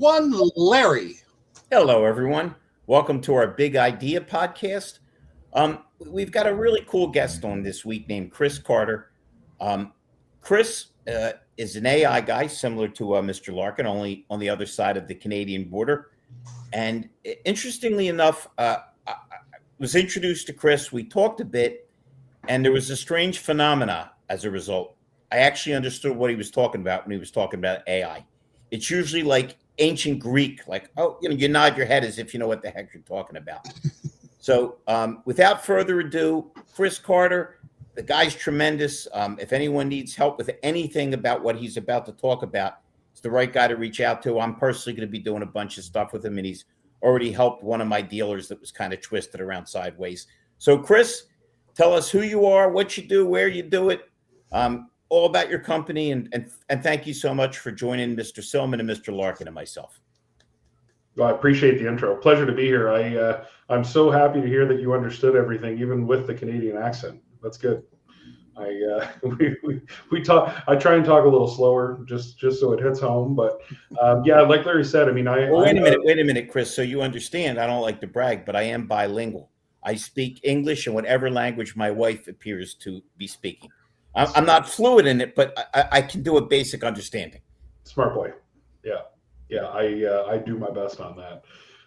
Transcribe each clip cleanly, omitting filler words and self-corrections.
one, Larry. Hello, everyone. Welcome to our Big Idea podcast. We've got a really cool guest on this week named Chris Carter. Chris is an AI guy similar to Mr. Larkin, only on the other side of the Canadian border. And interestingly enough, I was introduced to Chris. We talked a bit, and there was a strange phenomena as a result. I actually understood what he was talking about when he was talking about AI. It's usually like ancient Greek, like, oh, you nod your head as if you know what the heck you're talking about. So without further ado, Chris Carter, the guy's tremendous. If anyone needs help with anything about what he's about to talk about, it's the right guy to reach out to. I'm personally going to be doing a bunch of stuff with him, and he's already helped one of my dealers that was kind of twisted around sideways. So, Chris, tell us who you are, what you do, where you do it, all about your company, and thank you so much for joining Mr. Silman and Mr. Larkin and myself. Well, I appreciate the intro. Pleasure to be here. I'm so happy to hear that you understood everything, even with the Canadian accent. That's good. We talk. I try and talk a little slower, just so it hits home. But yeah, like Larry said, I mean, wait a minute, Chris. So you understand? I don't like to brag, but I am bilingual. I speak English and whatever language my wife appears to be speaking. I'm not fluent in it, but I can do a basic understanding. Smart boy. Yeah. I do my best on that.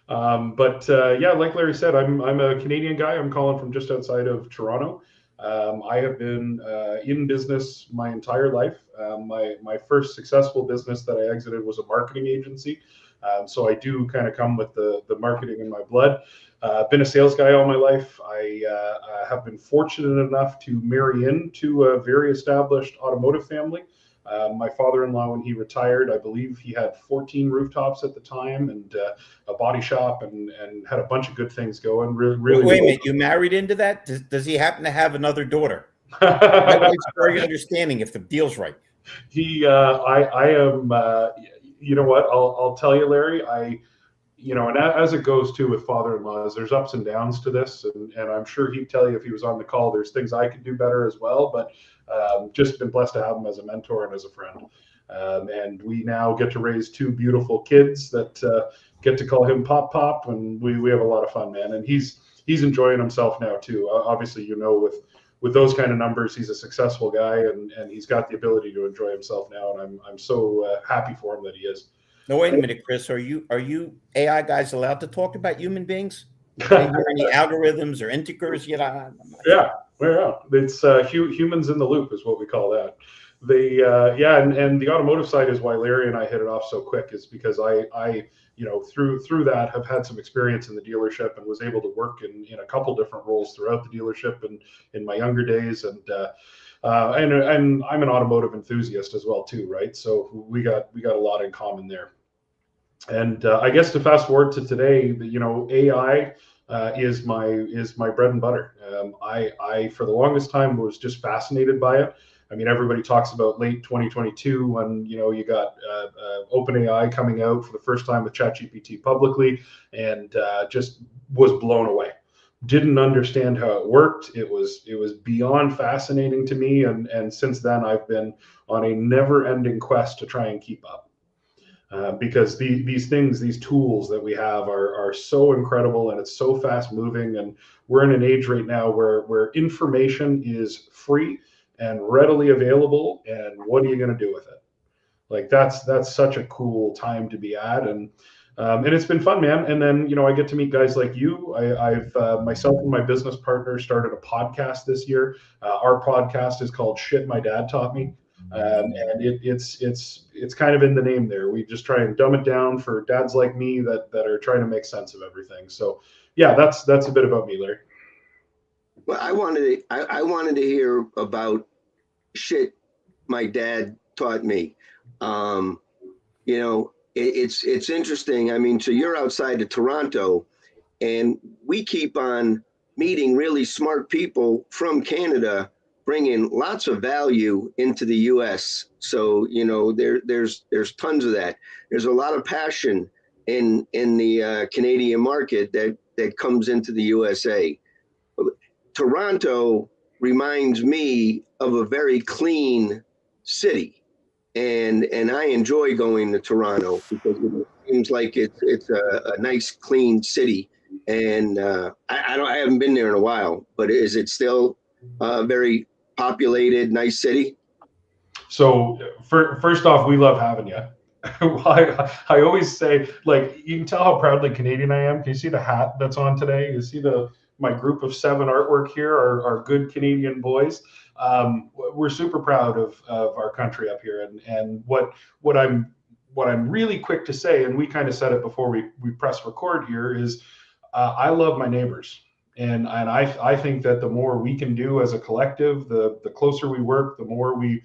But yeah, like Larry said, I'm a Canadian guy. I'm calling from just outside of Toronto. I have been in business my entire life. My first successful business that I exited was a marketing agency. So I do kind of come with the marketing in my blood. Been a sales guy all my life. I have been fortunate enough to marry into a very established automotive family. My father-in-law, when he retired, I believe he had 14 rooftops at the time and a body shop and had a bunch of good things going. Really. Wait a minute, you married into that? Does he happen to have another daughter? My wife's very understanding if the deal's right. I am. You know what? I'll tell you, Larry. And as it goes too with father-in-laws, there's ups and downs to this, and I'm sure he'd tell you if he was on the call, there's things I could do better as well, but just been blessed to have him as a mentor and as a friend. And we now get to raise two beautiful kids that get to call him Pop, and we have a lot of fun, man. And he's enjoying himself now too. Obviously, with those kind of numbers, he's a successful guy, and he's got the ability to enjoy himself now, and I'm so happy for him that he is. No, wait a minute, Chris. Are you AI guys allowed to talk about human beings? Are there any algorithms or integers yet? Yeah. It's humans in the loop is what we call that. And the automotive side is why Larry and I hit it off so quick, is because I through that have had some experience in the dealership and was able to work in a couple different roles throughout the dealership and in my younger days, and I'm an automotive enthusiast as well too, right? So we got a lot in common there. And I guess to fast forward to today, AI is my bread and butter. I for the longest time was just fascinated by it. I mean, everybody talks about late 2022 when you got OpenAI coming out for the first time with ChatGPT publicly, and just was blown away. Didn't understand how it worked. It was beyond fascinating to me, and since then I've been on a never-ending quest to try and keep up. Because these tools that we have are so incredible, and it's so fast moving, and we're in an age right now where information is free and readily available, and what are you going to do with it? Like that's such a cool time to be at, and it's been fun, man. And then I get to meet guys like you. I've myself and my business partner started a podcast this year. Our podcast is called Shit My Dad Taught Me. And it's kind of in the name there. We just try and dumb it down for dads like me that are trying to make sense of everything. So yeah, that's a bit about me, Larry. Well, I wanted to hear about shit my dad taught me. It's interesting. I mean, so you're outside of Toronto, and we keep on meeting really smart people from Canada, bringing lots of value into the U.S. So there's tons of that. There's a lot of passion in the Canadian market that comes into the USA. Toronto reminds me of a very clean city, and I enjoy going to Toronto because seems like it's a nice, clean city. And I haven't been there in a while, but is it still a very populated, nice city? So first off, we love having you. I always say, like, you can tell how proudly Canadian I am. Can you see the hat that's on today? You see my group of 7 artwork here are good Canadian boys. We're super proud of our country up here, and what I'm really quick to say, and we kind of said it before we press record here, is I love my neighbors. And I think that the more we can do as a collective, the closer we work, the more we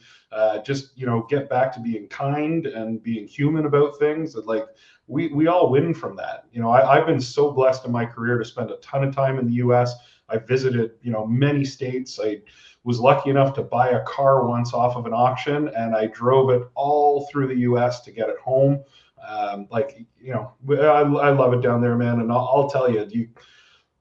just get back to being kind and being human about things. That, like, we all win from that. I've been so blessed in my career to spend a ton of time in the U.S. I visited many states. I was lucky enough to buy a car once off of an auction, and I drove it all through the U.S. to get it home. I love it down there, man. And I'll tell you,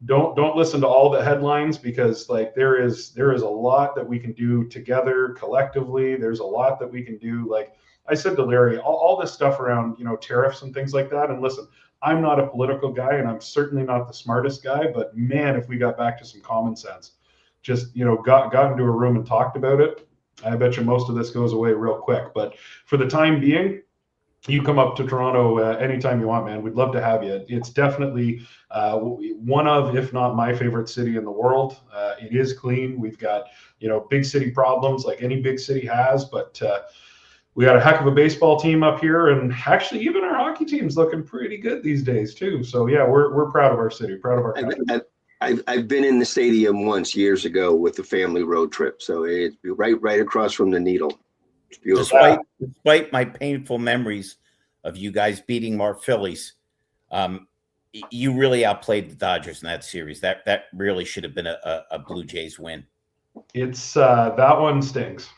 don't listen to all the headlines, because like there is a lot that we can do together collectively. There's a lot that we can do. Like I said to Larry, all this stuff around tariffs and things like that. And listen, I'm not a political guy, and I'm certainly not the smartest guy, but man, if we got back to some common sense, just got into a room and talked about it, I bet you most of this goes away real quick. But for the time being, you come up to Toronto anytime you want, man. We'd love to have you. It's definitely one of, if not my favorite city in the world. It is clean. We've got, big city problems like any big city has, but we got a heck of a baseball team up here, and actually even our hockey team's looking pretty good these days too. So yeah, we're proud of our city, proud of our country. I've been in the stadium once years ago with the family road trip. So it's right across from the Needle. It's beautiful. Despite my painful memories of you guys beating our Phillies, you really outplayed the Dodgers in that series. That really should have been a Blue Jays win. It's that one stings.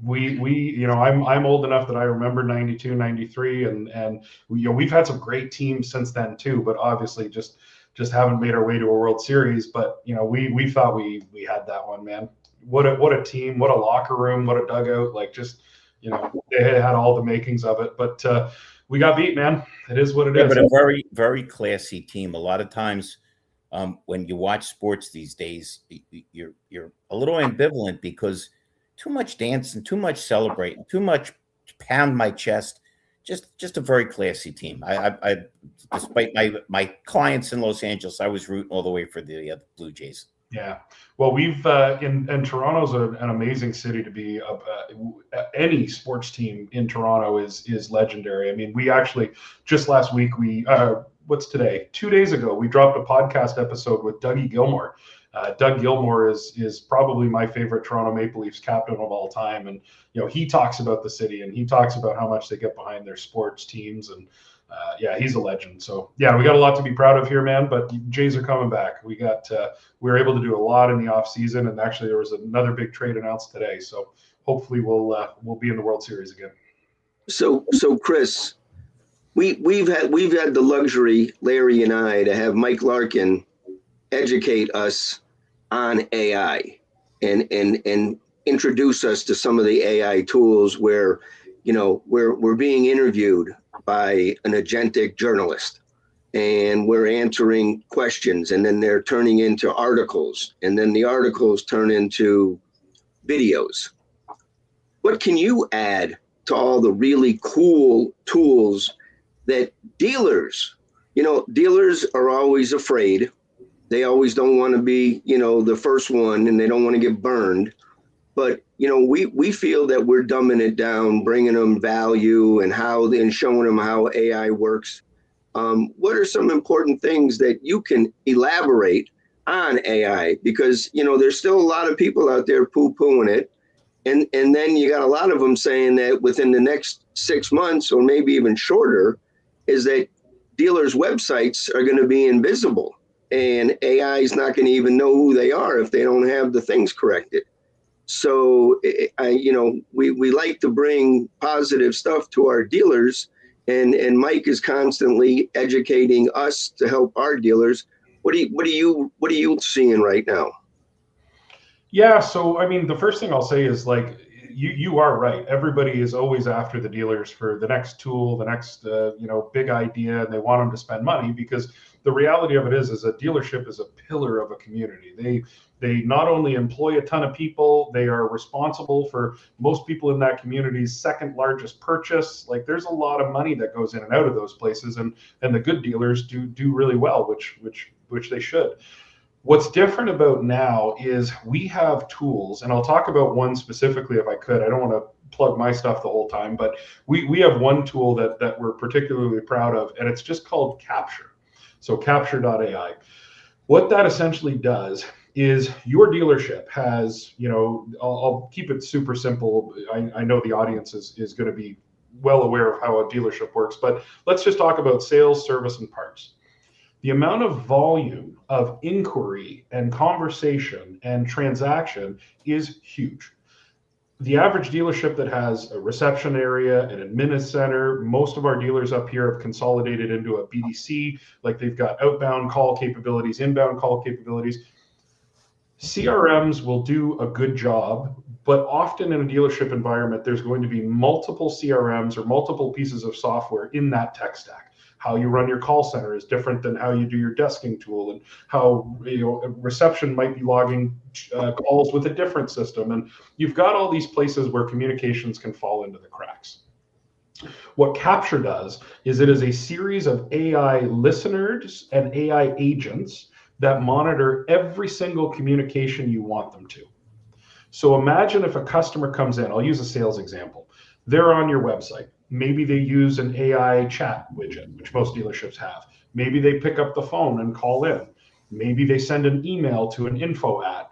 I'm old enough that I remember 92, 93, and we've had some great teams since then too, but obviously just haven't made our way to a World Series. But we thought we had that one, man. What a team, what a locker room, what a dugout. Like, just they had all the makings of it, but we got beat, man. It is what it is. But a very, very classy team. A lot of times when you watch sports these days, you're a little ambivalent, because too much dancing, too much celebrating, too much pound my chest. Just a very classy team. I despite my clients in Los Angeles, I was rooting all the way for the Blue Jays. Yeah, well, we've and Toronto's an amazing city to be. Any sports team in Toronto is legendary. I mean, we actually just last week what's today? 2 days ago, we dropped a podcast episode with Dougie Gilmour. Doug Gilmour is probably my favorite Toronto Maple Leafs captain of all time, and he talks about the city, and he talks about how much they get behind their sports teams, and he's a legend. So yeah, we got a lot to be proud of here, man. But Jays are coming back. We were able to do a lot in the off season, and actually there was another big trade announced today. So hopefully we'll be in the World Series again. So Chris, we've had the luxury, Larry and I, to have Mike Larkin educate us on AI and introduce us to some of the AI tools where we're being interviewed by an agentic journalist, and we're answering questions, and then they're turning into articles, and then the articles turn into videos. What can you add to all the really cool tools that dealers are always afraid? They always don't want to be, the first one, and they don't want to get burned. But, we feel that we're dumbing it down, bringing them value and showing them how AI works. What are some important things that you can elaborate on AI? Because, there's still a lot of people out there poo-pooing it. And then you got a lot of them saying that within the next 6 months, or maybe even shorter, is that dealers' websites are going to be invisible. And AI is not going to even know who they are if they don't have the things corrected. So, we like to bring positive stuff to our dealers, and Mike is constantly educating us to help our dealers. What are you seeing right now? Yeah, so I mean, the first thing I'll say is, like, you are right. Everybody is always after the dealers for the next tool, the next big idea, and they want them to spend money, because the reality of it is a dealership is a pillar of a community. They not only employ a ton of people, they are responsible for most people in that community's second largest purchase. Like, there's a lot of money that goes in and out of those places, and the good dealers do really well, which they should. What's different about now is we have tools, and I'll talk about one specifically if I could. I don't want to plug my stuff the whole time, but we have one tool that we're particularly proud of, and it's just called Capture. So Capture.ai. What that essentially does is your dealership has, I'll keep it super simple. I know the audience is going to be well aware of how a dealership works, but let's just talk about sales, service, and parts. The amount of volume of inquiry and conversation and transaction is huge. The average dealership that has a reception area, an admin center, most of our dealers up here have consolidated into a BDC, like they've got outbound call capabilities, inbound call capabilities. CRMs will do a good job, but often in a dealership environment, there's going to be multiple CRMs or multiple pieces of software in that tech stack. How you run your call center is different than how you do your desking tool, and how reception might be logging calls with a different system. And you've got all these places where communications can fall into the cracks. What Capture does is it is a series of AI listeners and AI agents that monitor every single communication you want them to. So imagine if a customer comes in, I'll use a sales example. They're on your website. Maybe they use an AI chat widget, which most dealerships have. Maybe they pick up the phone and call in. Maybe they send an email to an info ad.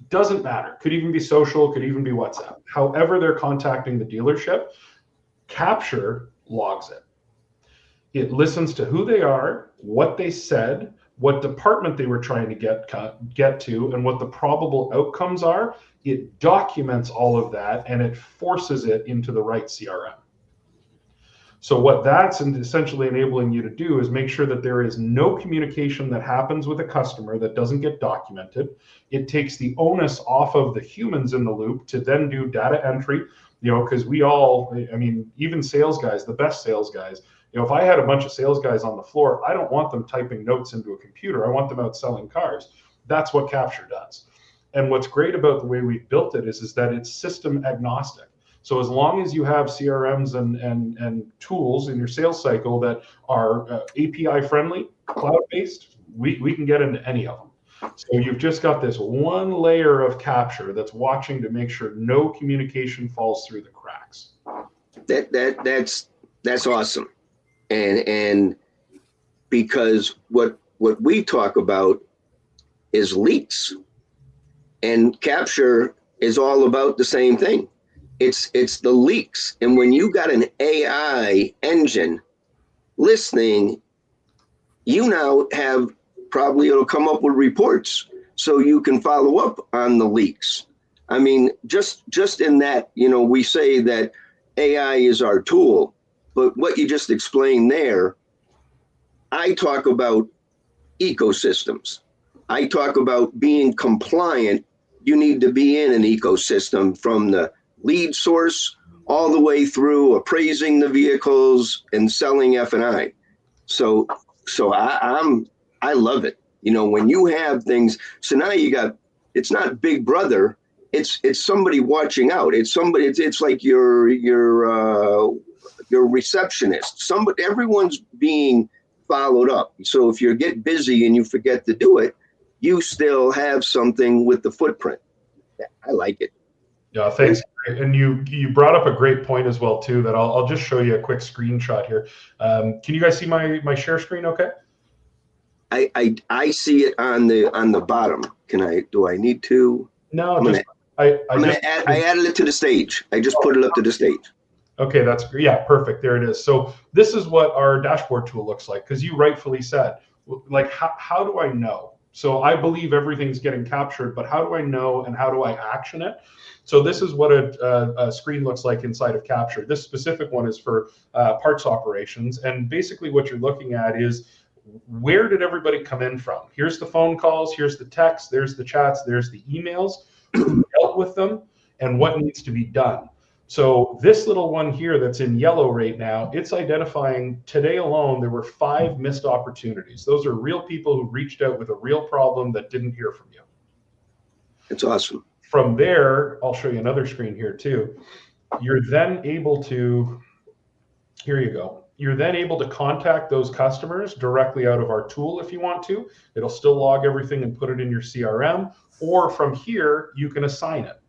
Doesn't matter. Could even be social, could even be WhatsApp. However they're contacting the dealership, Capture logs it. It listens to who they are, what they said, what department they were trying to get to, and what the probable outcomes are. It documents all of that, and it forces it into the right CRM. So what that's essentially enabling you to do is make sure that there is no communication that happens with a customer that doesn't get documented. It takes the onus off of the humans in the loop to then do data entry, because we all, even sales guys, the best sales guys, if I had a bunch of sales guys on the floor, I don't want them typing notes into a computer. I want them out selling cars. That's what Capture does. And what's great about the way we've built it is that it's system agnostic. So as long as you have CRMs and tools in your sales cycle that are API friendly, cloud-based, we can get into any of them. So you've just got this one layer of Capture that's watching to make sure no communication falls through the cracks. That's awesome. And because what we talk about is leaks, and Capture is all about the same thing. It's the leaks. And when you got an AI engine listening, you now have probably, it'll come up with reports so you can follow up on the leaks. Just in that, we say that AI is our tool, but what you just explained there, I talk about ecosystems. I talk about being compliant. You need to be in an ecosystem, from the lead source all the way through appraising the vehicles and selling F&I. So I love it. When you have things, so now it's not Big Brother, it's somebody watching out. It's somebody, it's like your receptionist. Everyone's being followed up. So if you get busy and you forget to do it, you still have something with the footprint. I like it. Yeah, thanks. And you brought up a great point as well too, that I'll just show you a quick screenshot here. Can you guys see my share screen okay? I see it on the bottom. Do I need to? No, I added it to the stage. I just put it up to the stage. Okay, that's great. Yeah, perfect. There it is. So this is what our dashboard tool looks like, because you rightfully said, like, how do I know? So I believe everything's getting captured, but how do I know and how do I action it? So this is what a screen looks like inside of Capture. This specific one is for parts operations. And basically what you're looking at is, where did everybody come in from? Here's the phone calls, here's the texts, there's the chats, there's the emails, who dealt with them, and what needs to be done. So this little one here that's in yellow right now, it's identifying today alone, there were 5 missed opportunities. Those are real people who reached out with a real problem that didn't hear from you. It's awesome. From there, I'll show you another screen here too. You're then able to, here you go. You're then able to contact those customers directly out of our tool if you want to. It'll still log everything and put it in your CRM, or from here, you can assign it.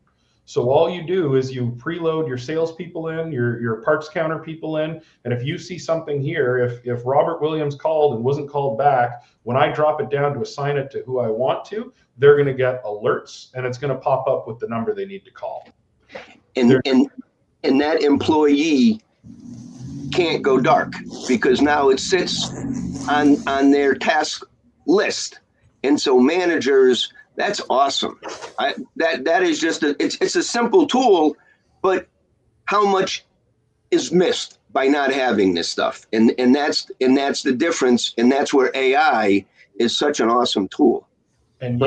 So all you do is you preload your salespeople in, your parts counter people in, and if you see something here, if Robert Williams called and wasn't called back, when I drop it down to assign it to who I want to, they're going to get alerts, and it's going to pop up with the number they need to call. And that employee can't go dark because now it sits on their task list, and so managers. That's awesome. That is just it's a simple tool, but how much is missed by not having this stuff? And that's the difference. And that's where AI is such an awesome tool. And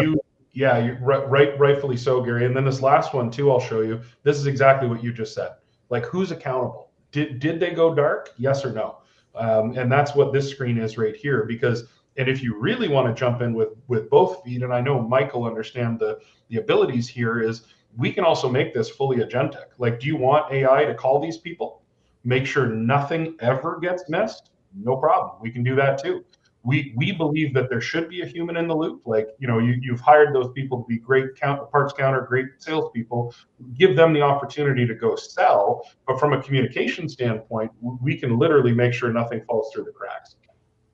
you're rightfully so, Gary. And then this last one too, I'll show you. This is exactly what you just said. Like, who's accountable? Did they go dark? Yes or no? And that's what this screen is right here, because. And if you really want to jump in with both feet, and I know Mike will understand the abilities here, is we can also make this fully agentic. Like, do you want AI to call these people? Make sure nothing ever gets missed? No problem. We can do that too. We believe that there should be a human in the loop. Like, you've hired those people to be great parts counter, great salespeople. Give them the opportunity to go sell. But from a communication standpoint, we can literally make sure nothing falls through the cracks.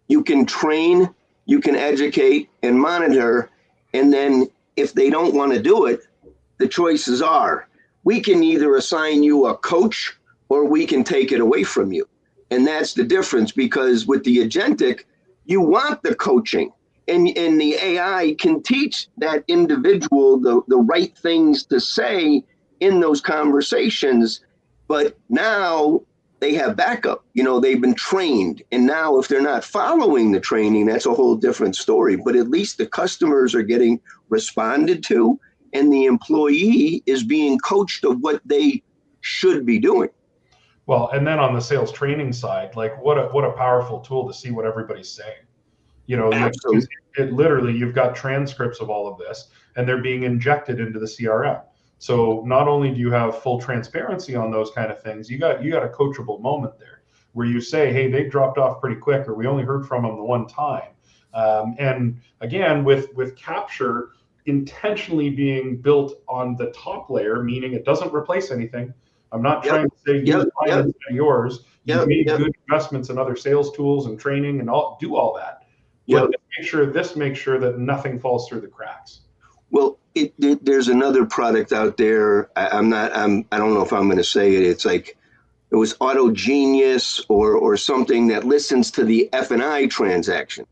You can train, you can educate and monitor. And then if they don't want to do it, the choices are, we can either assign you a coach or we can take it away from you. And that's the difference, because with the agentic, you want the coaching, and the AI can teach that individual the right things to say in those conversations. But now they have backup, they've been trained. And now if they're not following the training, that's a whole different story. But at least the customers are getting responded to, and the employee is being coached of what they should be doing. Well, and then on the sales training side, like what a powerful tool to see what everybody's saying. Absolutely. It literally, you've got transcripts of all of this, and they're being injected into the CRM. So not only do you have full transparency on those kind of things, you got a coachable moment there where you say, hey, they dropped off pretty quick, or we only heard from them the one time. And again, with Capture intentionally being built on the top layer, meaning it doesn't replace anything. I'm not trying to say use mine instead of yours. You made good investments in other sales tools and training and do all that. But this makes sure that nothing falls through the cracks. Well, there's another product out there. I don't know if I'm going to say it. It's like, it was AutoGenius or something that listens to the F&I transaction.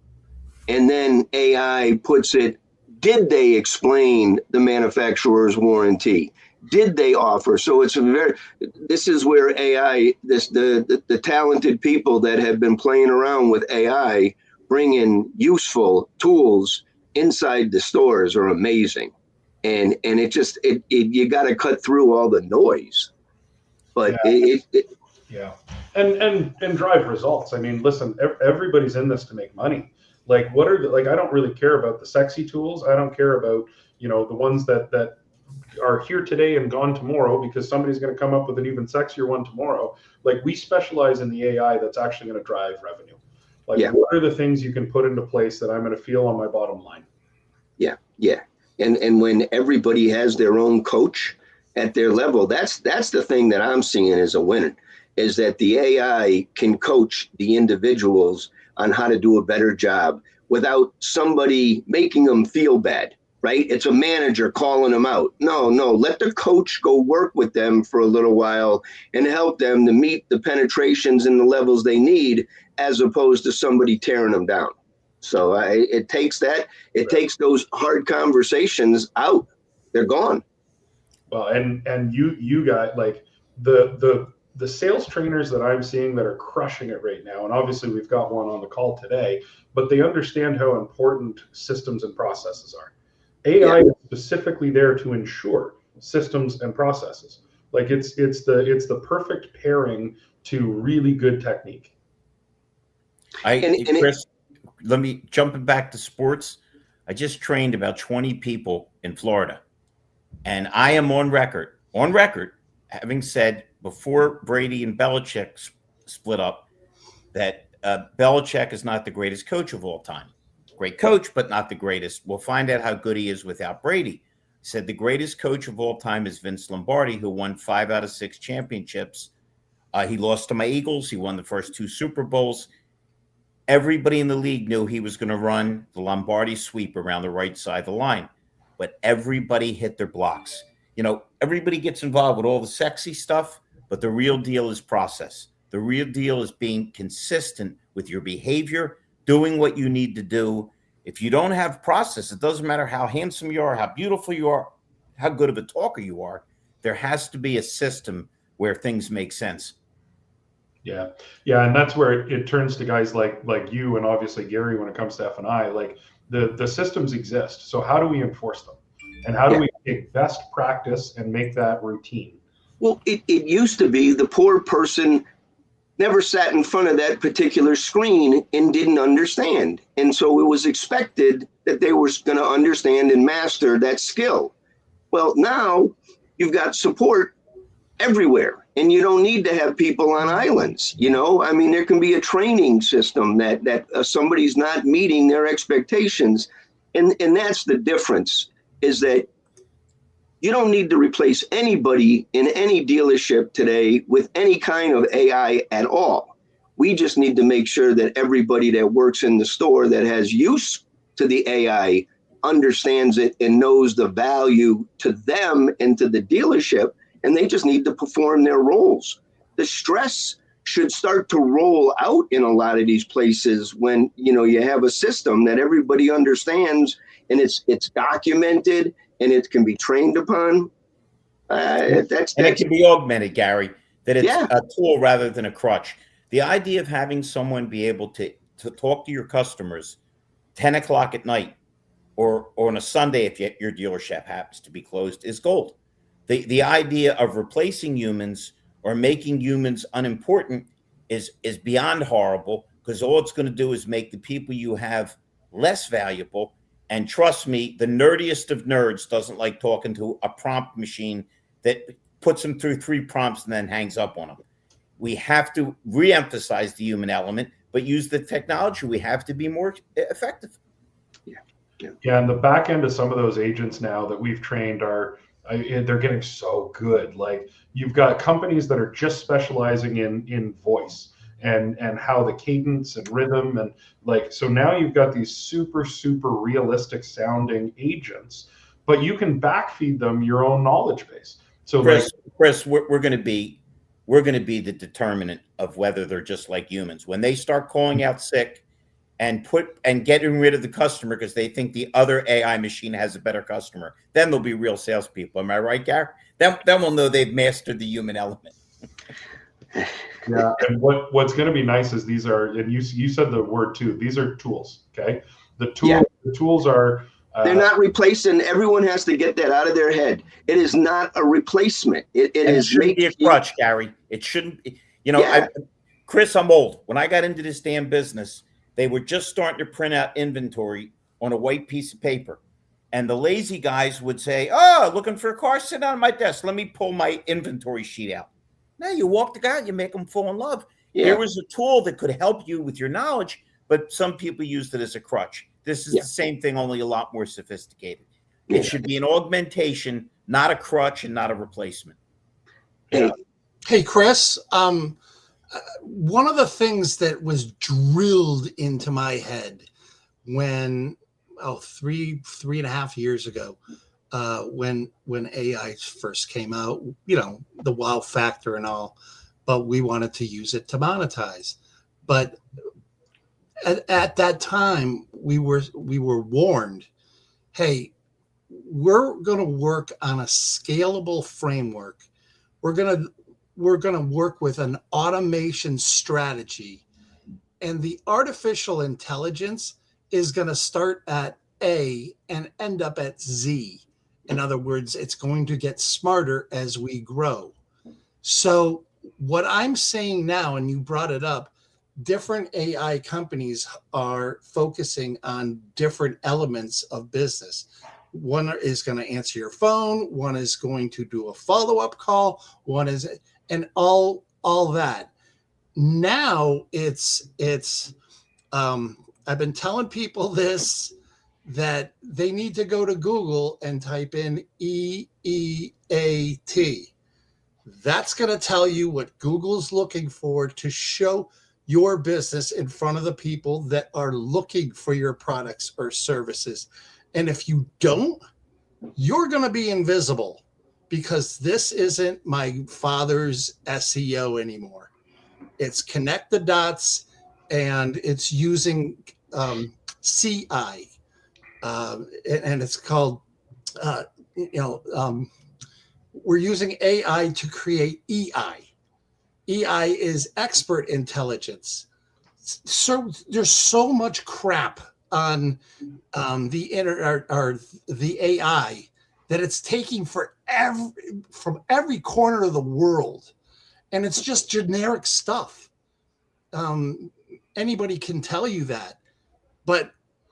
And then AI puts it, did they explain the manufacturer's warranty? Did they offer? So this is where AI, the talented people that have been playing around with AI, bring in useful tools inside the stores are amazing. And you got to cut through all the noise, but and drive results. I mean, listen, everybody's in this to make money. Like, I don't really care about the sexy tools. I don't care about, the ones that are here today and gone tomorrow, because somebody's going to come up with an even sexier one tomorrow. Like, we specialize in the AI that's actually going to drive revenue. Like, what are the things you can put into place that I'm going to feel on my bottom line? Yeah. And when everybody has their own coach at their level, that's the thing that I'm seeing as a winner, is that the AI can coach the individuals on how to do a better job without somebody making them feel bad, right? It's a manager calling them out. No, let the coach go work with them for a little while and help them to meet the penetrations and the levels they need, as opposed to somebody tearing them down. So it takes those hard conversations out. They're gone. Well, and you got, like, the sales trainers that I'm seeing that are crushing it right now, and obviously we've got one on the call today, but they understand how important systems and processes are. AI is specifically there to ensure systems and processes. Like it's the perfect pairing to really good technique. Chris, let me jumping back to sports. I just trained about 20 people in Florida, and I am on record, having said before Brady and Belichick split up that Belichick is not the greatest coach of all time. Great coach, but not the greatest. We'll find out how good he is without Brady. Said the greatest coach of all time is Vince Lombardi, who won 5 out of 6 championships. He lost to my Eagles. He won the first 2 Super Bowls. Everybody in the league knew he was going to run the Lombardi sweep around the right side of the line, but everybody hit their blocks. Everybody gets involved with all the sexy stuff, but the real deal is process. The real deal is being consistent with your behavior, doing what you need to do. If you don't have process, it doesn't matter how handsome you are, how beautiful you are, how good of a talker you are. There has to be a system where things make sense. Yeah, and that's where it turns to guys like you and obviously Gary when it comes to F&I. Like the systems exist, so how do we enforce them, and how do we take best practice and make that routine? Well, it used to be the poor person never sat in front of that particular screen and didn't understand, and so it was expected that they were going to understand and master that skill. Well, now you've got support everywhere, and you don't need to have people on islands. There can be a training system that somebody's not meeting their expectations, and that's the difference, is that you don't need to replace anybody in any dealership today with any kind of AI at all. We just need to make sure that everybody that works in the store that has use to the AI understands it and knows the value to them and to the dealership, and they just need to perform their roles. The stress should start to roll out in a lot of these places when you have a system that everybody understands, and it's documented and it can be trained upon. And it can be augmented, Gary. That it's a tool rather than a crutch. The idea of having someone be able to talk to your customers 10 o'clock at night or on a Sunday if your dealership happens to be closed is gold. The idea of replacing humans or making humans unimportant is beyond horrible, because all it's going to do is make the people you have less valuable. And trust me, the nerdiest of nerds doesn't like talking to a prompt machine that puts them through 3 prompts and then hangs up on them. We have to re-emphasize the human element, but use the technology we have to be more effective. Yeah, and the back end of some of those agents now that we've trained they're getting so good. Like, you've got companies that are just specializing in voice and how the cadence and rhythm, and so now you've got these super realistic sounding agents, but you can backfeed them your own knowledge base. So Chris, we're going to be the determinant of whether they're just like humans. When they start calling out sick and getting rid of the customer because they think the other AI machine has a better customer, then they'll be real salespeople. Am I right, Gary? Then we'll know they've mastered the human element. Yeah, and what's going to be nice is these are, and you said the word too, these are tools, okay? The tools are... they're not replacing. Everyone has to get that out of their head. It is not a replacement. It shouldn't be a crutch, Gary. It shouldn't be. Chris, I'm old. When I got into this damn business, they were just starting to print out inventory on a white piece of paper. And the lazy guys would say, "Oh, looking for a car? Sit down at my desk. Let me pull my inventory sheet out." Now you walk the guy, you make them fall in love. Yeah. There was a tool that could help you with your knowledge, but some people used it as a crutch. This is the same thing, only a lot more sophisticated. It should be an augmentation, not a crutch and not a replacement. Yeah. Hey, Chris, one of the things that was drilled into my head when, 3.5 years ago, when AI first came out, the wow factor and all, but we wanted to use it to monetize. But at that time, we were warned, hey, we're going to work on a scalable framework. We're going to work with an automation strategy, and the artificial intelligence is going to start at A and end up at Z. In other words, it's going to get smarter as we grow. So what I'm saying now, and you brought it up, different AI companies are focusing on different elements of business. One is going to answer your phone, one is going to do a follow-up call, one is, and all that. Now I've been telling people this, that they need to go to Google and type in EEAT. That's going to tell you what Google's looking for to show your business in front of the people that are looking for your products or services. And if you don't, you're going to be invisible, because this isn't my father's SEO anymore. It's connect the dots, and it's using CI, and it's called, we're using AI to create EI. EI is expert intelligence. So there's so much crap on the AI that it's taking from every corner of the world, and it's just generic stuff. Anybody can tell you that, but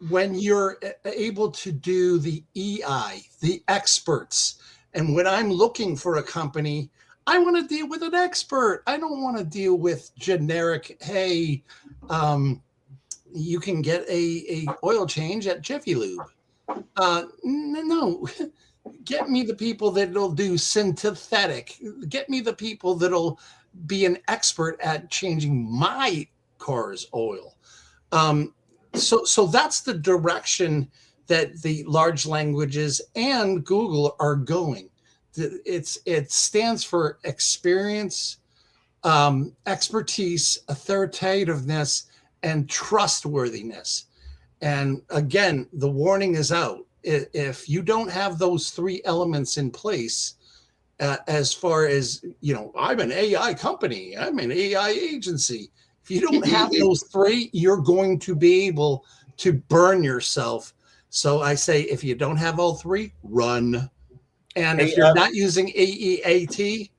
when you're able to do the EI, the experts, and when I'm looking for a company, I want to deal with an expert. I don't want to deal with generic, hey, you can get a oil change at Jiffy Lube. No, get me the people that'll do synthetic. Get me the people that'll be an expert at changing my car's oil. So that's the direction that the large languages and Google are going. It stands for experience, expertise, authoritativeness, and trustworthiness. And again, the warning is out. If you don't have those three elements in place, as far as, I'm an AI company, I'm an AI agency. If you don't have those three, you're going to be able to burn yourself. So I say, if you don't have all three, run. And if you're not using AEAT,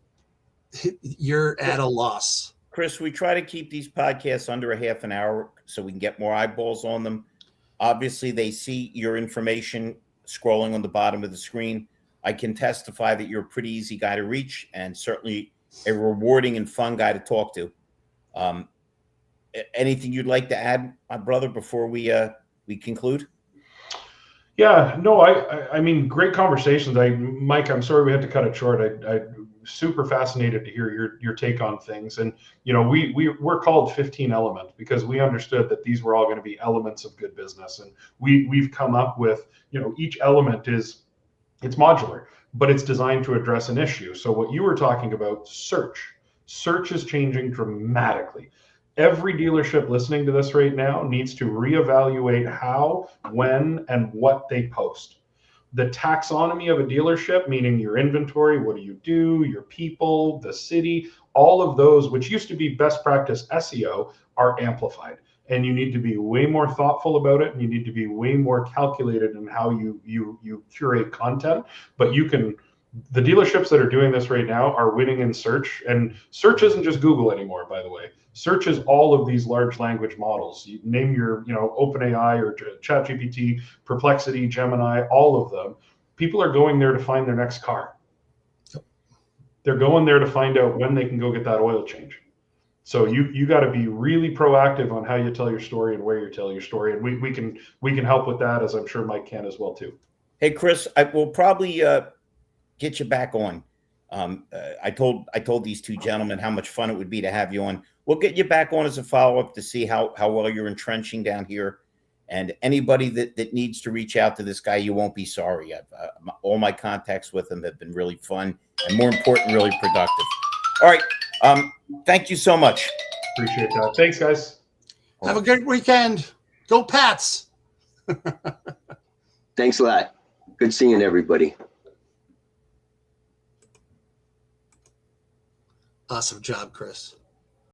you're at a loss. Chris, we try to keep these podcasts under a half an hour so we can get more eyeballs on them. Obviously, they see your information scrolling on the bottom of the screen. I can testify that you're a pretty easy guy to reach, and certainly a rewarding and fun guy to talk to. Anything you'd like to add, my brother, before we conclude? Yeah, no, I mean, great conversations. Mike, I'm sorry we had to cut it short. I'm super fascinated to hear your take on things. And, we're called 15 Element because we understood that these were all going to be elements of good business. And we've come up with, each element it's modular, but it's designed to address an issue. So what you were talking about, search is changing dramatically. Every dealership listening to this right now needs to reevaluate how, when, and what they post. The taxonomy of a dealership, meaning your inventory, what do, your people, the city, all of those, which used to be best practice SEO, are amplified. And you need to be way more thoughtful about it, and you need to be way more calculated in how you curate content. But the dealerships that are doing this right now are winning in search, and search isn't just Google anymore, by the way. Search is all of these large language models. You name your, OpenAI or ChatGPT, Perplexity, Gemini, all of them. People are going there to find their next car. They're going there to find out when they can go get that oil change. So you got to be really proactive on how you tell your story and where you tell your story, and we can help with that, as I'm sure Mike can as well too. Hey, Chris, I will probably get you back on. I told these two gentlemen how much fun it would be to have you on. We'll get you back on as a follow-up to see how well you're entrenching down here. And anybody that needs to reach out to this guy, you won't be sorry. All my contacts with him have been really fun and, more important, really productive. All right. Thank you so much. Appreciate that. Thanks, guys. Have a good weekend. Go Pats. Thanks a lot. Good seeing everybody. Awesome job, Chris.